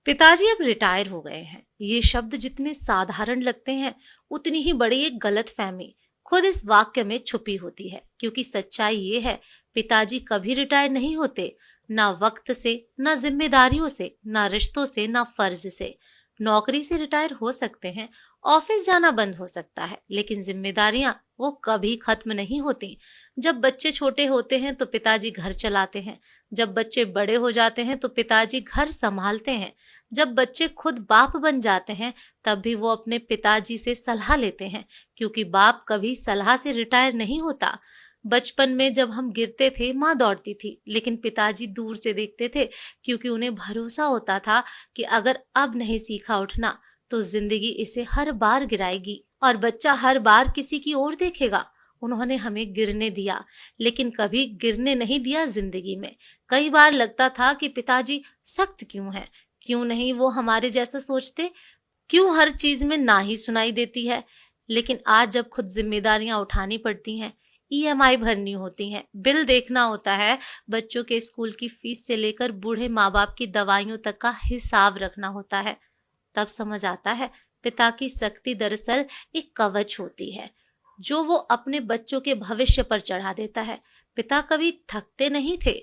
पिताजी अब रिटायर हो गए हैं। ये शब्द जितने साधारण लगते हैं, उतनी ही बड़ी एक गलतफहमी खुद इस वाक्य में छुपी होती है। क्योंकि सच्चाई ये है, पिताजी कभी रिटायर नहीं होते, ना वक्त से, ना जिम्मेदारियों से, ना रिश्तों से, ना फर्ज से। नौकरी से रिटायर हो सकते हैं, ऑफिस जाना बंद हो सकता है, लेकिन जिम्मेदारियां वो कभी खत्म नहीं होती। जब बच्चे छोटे होते हैं तो पिताजी घर चलाते हैं, जब बच्चे बड़े हो जाते हैं तो पिताजी घर संभालते हैं, जब बच्चे खुद बाप बन जाते हैं तब भी वो अपने पिताजी से सलाह लेते हैं। क्योंकि बाप कभी सलाह से रिटायर नहीं होता। बचपन में जब हम गिरते थे, माँ दौड़ती थी, लेकिन पिताजी दूर से देखते थे, क्योंकि उन्हें भरोसा होता था कि अगर अब नहीं सीखा उठना तो जिंदगी इसे हर बार गिराएगी और बच्चा हर बार किसी की ओर देखेगा। उन्होंने हमें गिरने दिया, लेकिन कभी गिरने नहीं दिया जिंदगी में। कई बार लगता था कि पिताजी सख्त क्यों है, क्यों नहीं वो हमारे जैसा सोचते, क्यों हर चीज में ना ही सुनाई देती है। लेकिन आज जब खुद जिम्मेदारियां उठानी पड़ती हैं, ईएमआई भरनी होती हैं, बिल देखना होता है, बच्चों के स्कूल की फीस से लेकर बूढ़े माँ बाप की दवाइयों तक का हिसाब रखना होता है, तब समझ आता है पिता की सख्ती दरअसल एक कवच होती है जो वो अपने बच्चों के भविष्य पर चढ़ा देता है। पिता कभी थकते नहीं थे,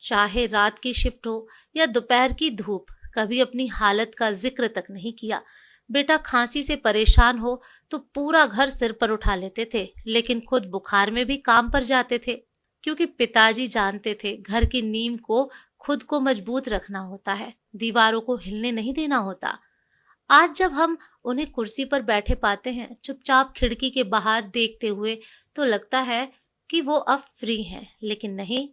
चाहे रात की शिफ्ट हो या दोपहर की धूप, कभी अपनी हालत का जिक्र तक नहीं किया। बेटा खांसी से परेशान हो तो पूरा घर सिर पर उठा लेते थे, लेकिन खुद बुखार में भी काम पर जाते थे। क्योंकि पिताजी जानते थे घर की नींव को खुद को मजबूत रखना होता है, दीवारों को हिलने नहीं देना होता। आज जब हम उन्हें कुर्सी पर बैठे पाते हैं, चुपचाप खिड़की के बाहर देखते हुए, तो लगता है कि वो अब फ्री हैं। लेकिन नहीं,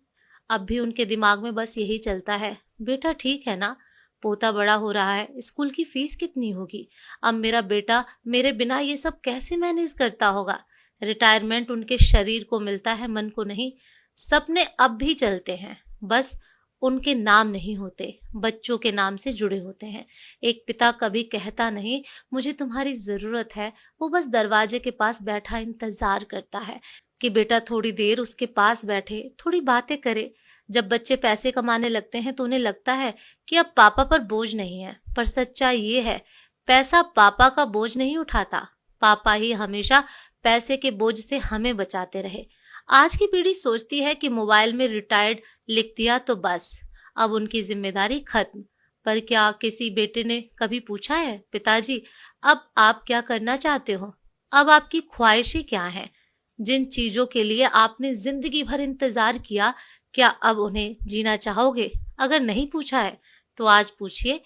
अब भी उनके दिमाग में बस यही चलता है, बेटा ठीक है ना, पोता बड़ा हो रहा है, स्कूल की फीस कितनी होगी, अब मेरा बेटा मेरे बिना ये सब कैसे मैनेज करता होगा। रिटायरमेंट उनके शरीर को मिलता है, मन को नहीं। सपने अब भी चलते हैं, बस उनके नाम नहीं होते, बच्चों के नाम से जुड़े होते हैं। एक पिता कभी कहता नहीं मुझे तुम्हारी जरूरत है, वो बस दरवाजे के पास बैठा इंतजार करता है कि बेटा थोड़ी देर उसके पास बैठे, थोड़ी बातें करे। जब बच्चे पैसे कमाने लगते हैं तो उन्हें लगता है कि अब पापा पर बोझ नहीं है, पर सच्चाई ये है, पैसा पापा का बोझ नहीं उठाता, पापा ही हमेशा पैसे के बोझ से हमें बचाते रहे। आज की पीढ़ी सोचती है कि मोबाइल में रिटायर्ड लिख दिया तो बस अब उनकी जिम्मेदारी खत्म। पर क्या किसी बेटे ने कभी पूछा है, पिताजी अब आप क्या करना चाहते हो, अब आपकी ख्वाहिशें क्या हैं, जिन चीजों के लिए आपने जिंदगी भर इंतजार किया, क्या अब उन्हें जीना चाहोगे? अगर नहीं पूछा है तो आज पूछिए,